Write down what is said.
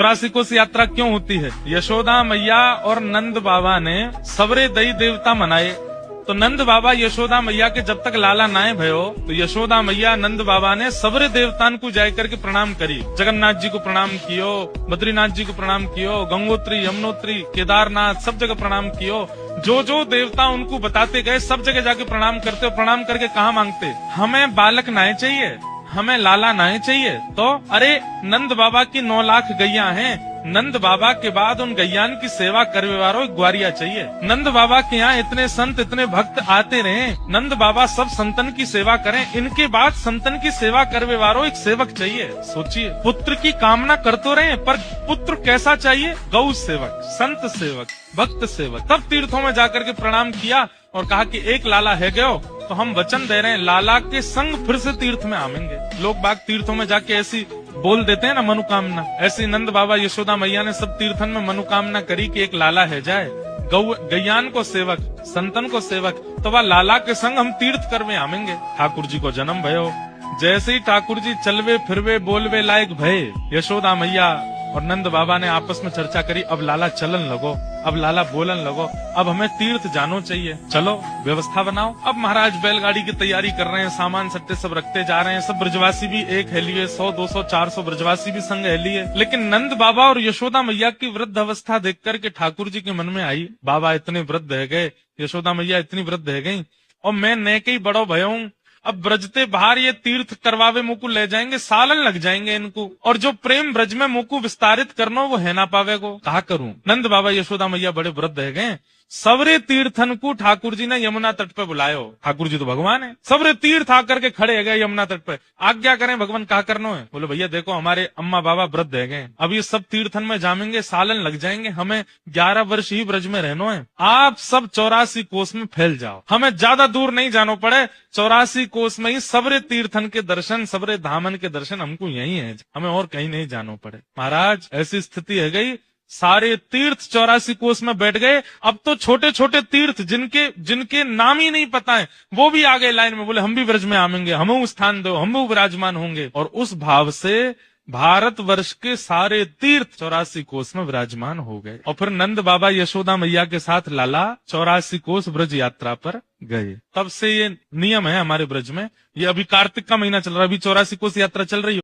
84 कोस यात्रा क्यों होती है? यशोदा मैया और नंद बाबा ने सवरे दई देवता मनाए। तो नंद बाबा यशोदा मैया के जब तक लाला नाए भयो तो यशोदा मैया नंद बाबा ने सवरे देवतान को जाय करके प्रणाम करी। जगन्नाथ जी को प्रणाम कियो, बद्रीनाथ जी को प्रणाम कियो, गंगोत्री, यमुनोत्री, केदारनाथ सब जगह प्रणाम कियो। जो जो देवता उनको बताते गए सब जगह जाके प्रणाम करते। और प्रणाम करके कहा मांगते, हमें बालक नाए चाहिए, हमें लाला नाए चाहिए। तो अरे नंद बाबा की 9 लाख गैया हैं, नंद बाबा के बाद उन गैयान की सेवा करने वालों एक ग्वारिया चाहिए। नंद बाबा के यहाँ इतने संत इतने भक्त आते रहे, नंद बाबा सब संतन की सेवा करें, इनके बाद संतन की सेवा करने वालों एक सेवक चाहिए। सोचिए, पुत्र की कामना करते रहे पर पुत्र कैसा चाहिए? गौ सेवक, संत सेवक, भक्त सेवक। तब तीर्थों में जाकर के प्रणाम किया और कहा कि एक लाला है गयो तो हम वचन दे रहे हैं लाला के संग फिर से तीर्थ में आवेंगे। लोग बाग तीर्थों में जाके ऐसी बोल देते हैं ना मनोकामना, ऐसी नंद बाबा यशोदा मैया ने सब तीर्थन में मनोकामना करी कि एक लाला है जाए, गैयान को सेवक, संतन को सेवक, तो वह लाला के संग हम तीर्थ कर में आवेंगे। ठाकुर जी को जन्म भयो। जैसे ही ठाकुर जी चलवे फिरवे बोलवे लायक भय, यशोदा मैया और नंद बाबा ने आपस में चर्चा करी, अब लाला चलन लगो, अब लाला बोलन लगो, अब हमें तीर्थ जानो चाहिए, चलो व्यवस्था बनाओ। अब महाराज बैलगाड़ी की तैयारी कर रहे हैं, सामान सट्टे सब रखते जा रहे हैं। सब ब्रजवासी भी एक है लिए, 100, 200, 400 ब्रजवासी भी संग है लिए। लेकिन नंद बाबा और यशोदा मैया की वृद्ध अवस्था देख करके ठाकुर जी के मन में आई, बाबा इतने वृद्ध है गए, यशोदा मैया इतनी वृद्ध है गई और मैं नए के ही बड़ो भयो हूँ। अब ब्रजते बाहर ये तीर्थ करवावे मुकु ले जाएंगे, सालन लग जाएंगे इनको, और जो प्रेम ब्रज में मुकु विस्तारित करना वो है ना पावे को, कहा करूं। नंद बाबा यशोदा मैया बड़े वृद्ध है गए। सवरे तीर्थन को ठाकुर जी ने यमुना तट पे बुलायो। ठाकुर जी तो भगवान है, सवरे तीर्थ आकर के खड़े है गए यमुना तट पे। आज्ञा करें भगवान, कहा करनो है? बोले भैया देखो हमारे अम्मा बाबा वृद्ध है गए, अब ये सब तीर्थन में जामेंगे, सालन लग जाएंगे, हमें 11 वर्ष ही ब्रज में रहना है। आप सब 84 कोस में फैल जाओ, हमें ज्यादा दूर नहीं जाना पड़े, 84 कोस में ही सवरे तीर्थन के दर्शन, सवरे धामन के दर्शन हमको यही है, हमें और कहीं नहीं जाना पड़े। महाराज ऐसी स्थिति है गई, सारे तीर्थ 84 कोस में बैठ गए। अब तो छोटे छोटे तीर्थ जिनके नाम ही नहीं पता है वो भी आ गए लाइन में, बोले हम भी ब्रज में आवेंगे, हमें स्थान दो, हम भी विराजमान होंगे। और उस भाव से भारत वर्ष के सारे तीर्थ 84 कोस में विराजमान हो गए। और फिर नंद बाबा यशोदा मैया के साथ लाला 84 कोस ब्रज यात्रा पर गए। तब से ये नियम है हमारे ब्रज में, ये अभी कार्तिक का महीना चल रहा है, अभी 84 कोस यात्रा चल रही है।